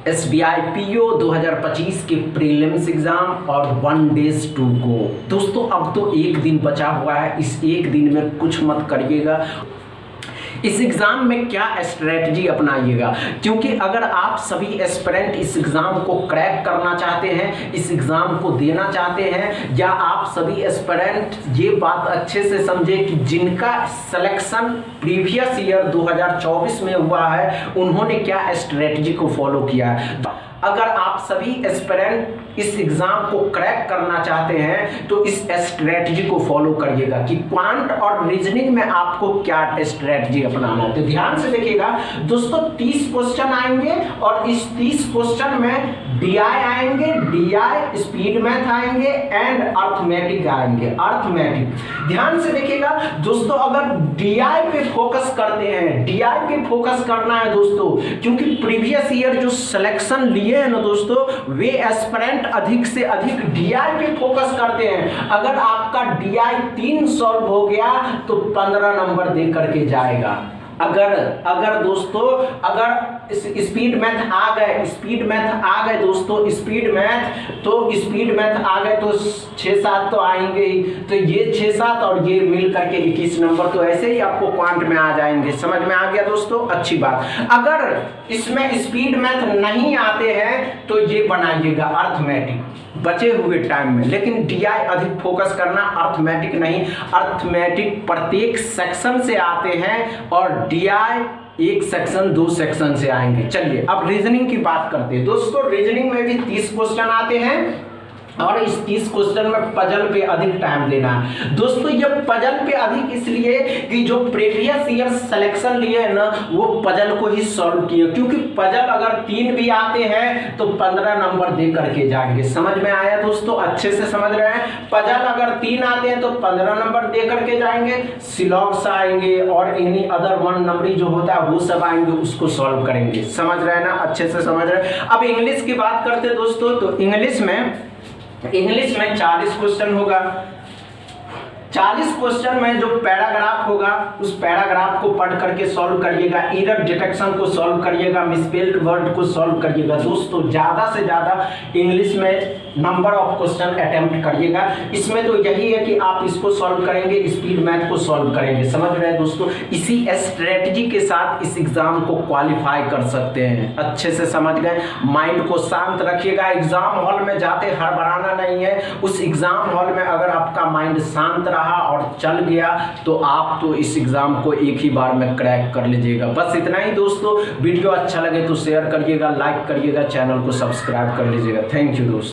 SBI PO 2025 के prelims exam और 1 days to go. दोस्तों अब तो एक दिन बचा हुआ है, इस एक दिन में कुछ मत करिएगा। इस एग्ज़ाम में क्या स्ट्रेटजी अपनाइएगा, क्योंकि अगर आप सभी एस्पिरेंट इस एग्ज़ाम को क्रैक करना चाहते हैं, इस एग्ज़ाम को देना चाहते हैं, या आप सभी एस्पिरेंट ये बात अच्छे से समझे कि जिनका सिलेक्शन प्रीवियस ईयर 2024 में हुआ है उन्होंने क्या स्ट्रेटजी को फॉलो किया है। अगर आप सभी एस्पिरेंट इस एग्ज़ाम को क्रैक करना चाहते हैं तो इस स्ट्रेटजी को फॉलो करिएगा कि क्वांट और रीजनिंग में आपको क्या स्ट्रेटजी अपनाना है। तो ध्यान से देखिएगा दोस्तों, 30 क्वेश्चन आएंगे और इस 30 क्वेश्चन में डीआई आएंगे, डीआई स्पीड मैथ आएंगे एंड अर्थमेटिक आएंगे। अर्थमेटिक ध्यान से देखिएगा दोस्तों, अगर डीआई पे फोकस करते हैं, डीआई पे फोकस करना है दोस्तों, क्योंकि प्रीवियस ईयर जो सिलेक्शन लिए है ना दोस्तों, वे एस्पिरेंट अधिक से अधिक डीआई पे फोकस करते हैं। अगर आपका डीआई 3 सॉल्व हो गया तो 15 नंबर दे करके जाएगा। अगर दोस्तों अगर स्पीड मैथ आ गए, स्पीड मैथ आ गए दोस्तों, स्पीड मैथ आ गए तो 6-7 तो आएंगे ही। तो ये 6-7 और ये मिल करके 21 नंबर तो ऐसे ही आपको क्वांट में आ जाएंगे। समझ में आ गया दोस्तों, अच्छी बात। अगर इसमें स्पीड मैथ नहीं आते हैं तो ये बनाइएगा अर्थमेटिक बचे हुए टाइम में, लेकिन डीआई अधिक फोकस करना, अर्थमेटिक नहीं। अर्थमेटिक प्रत्येक सेक्शन से आते हैं और डीआई 1 सेक्शन 2 सेक्शन से आएंगे। चलिए अब रीजनिंग की बात करते हैं दोस्तों। रीजनिंग में भी 30 क्वेश्चन आते हैं और इस 30 क्वेश्चन में पजल पे अधिक टाइम देना है दोस्तों। ये पजल पे अधिक इसलिए कि जो प्रीवियस ईयर सिलेक्शन लिए है ना, वो पजल को ही सॉल्व किए, क्योंकि पजल अगर 3 भी आते हैं तो 15 नंबर दे करके जाएंगे। समझ में आया दोस्तों, अच्छे से समझ रहे हैं। पजल अगर 3 आते हैं तो 15 नंबर दे करके जाएंगे। सिलॉक्स आएंगे और इन्हीं अदर 1 नंबरी जो होता है वो सब आएंगे, उसको सॉल्व करेंगे। समझ रहे हैं ना, अच्छे से समझ रहे हैं। अब इंग्लिश की बात करते हैं दोस्तों, तो इंग्लिश में 40 क्वेश्चन होगा। 40 क्वेश्चन में जो पैराग्राफ होगा उस पैराग्राफ को पढ़ करके सॉल्व करिएगा, एरर डिटेक्शन को सॉल्व करिएगा, मिसस्पेल्ड वर्ड को सॉल्व करिएगा। दोस्तों ज़्यादा से ज़्यादा इंग्लिश में नंबर ऑफ क्वेश्चन अटेम्प्ट करिएगा। इसमें तो यही है कि आप इसको सॉल्व करेंगे, स्पीड मैथ को सॉल्व करेंगे। समझ रहे हैं दोस्तों, इसी स्ट्रेटजी के साथ इस एग्ज़ाम को क्वालिफाई कर सकते हैं। अच्छे से समझ गए। माइंड को शांत रखिएगा, एग्ज़ाम हॉल में जाते हड़बड़ाना नहीं है। उस एग्ज़ाम हॉल में अगर आपका माइंड शांत रहा और चल गया तो आप तो इस एग्जाम को एक ही बार में क्रैक कर लीजिएगा। बस इतना ही दोस्तों। वीडियो अच्छा लगे तो शेयर करिएगा, लाइक करिएगा, चैनल को सब्सक्राइब कर लीजिएगा। थैंक यू दोस्तों।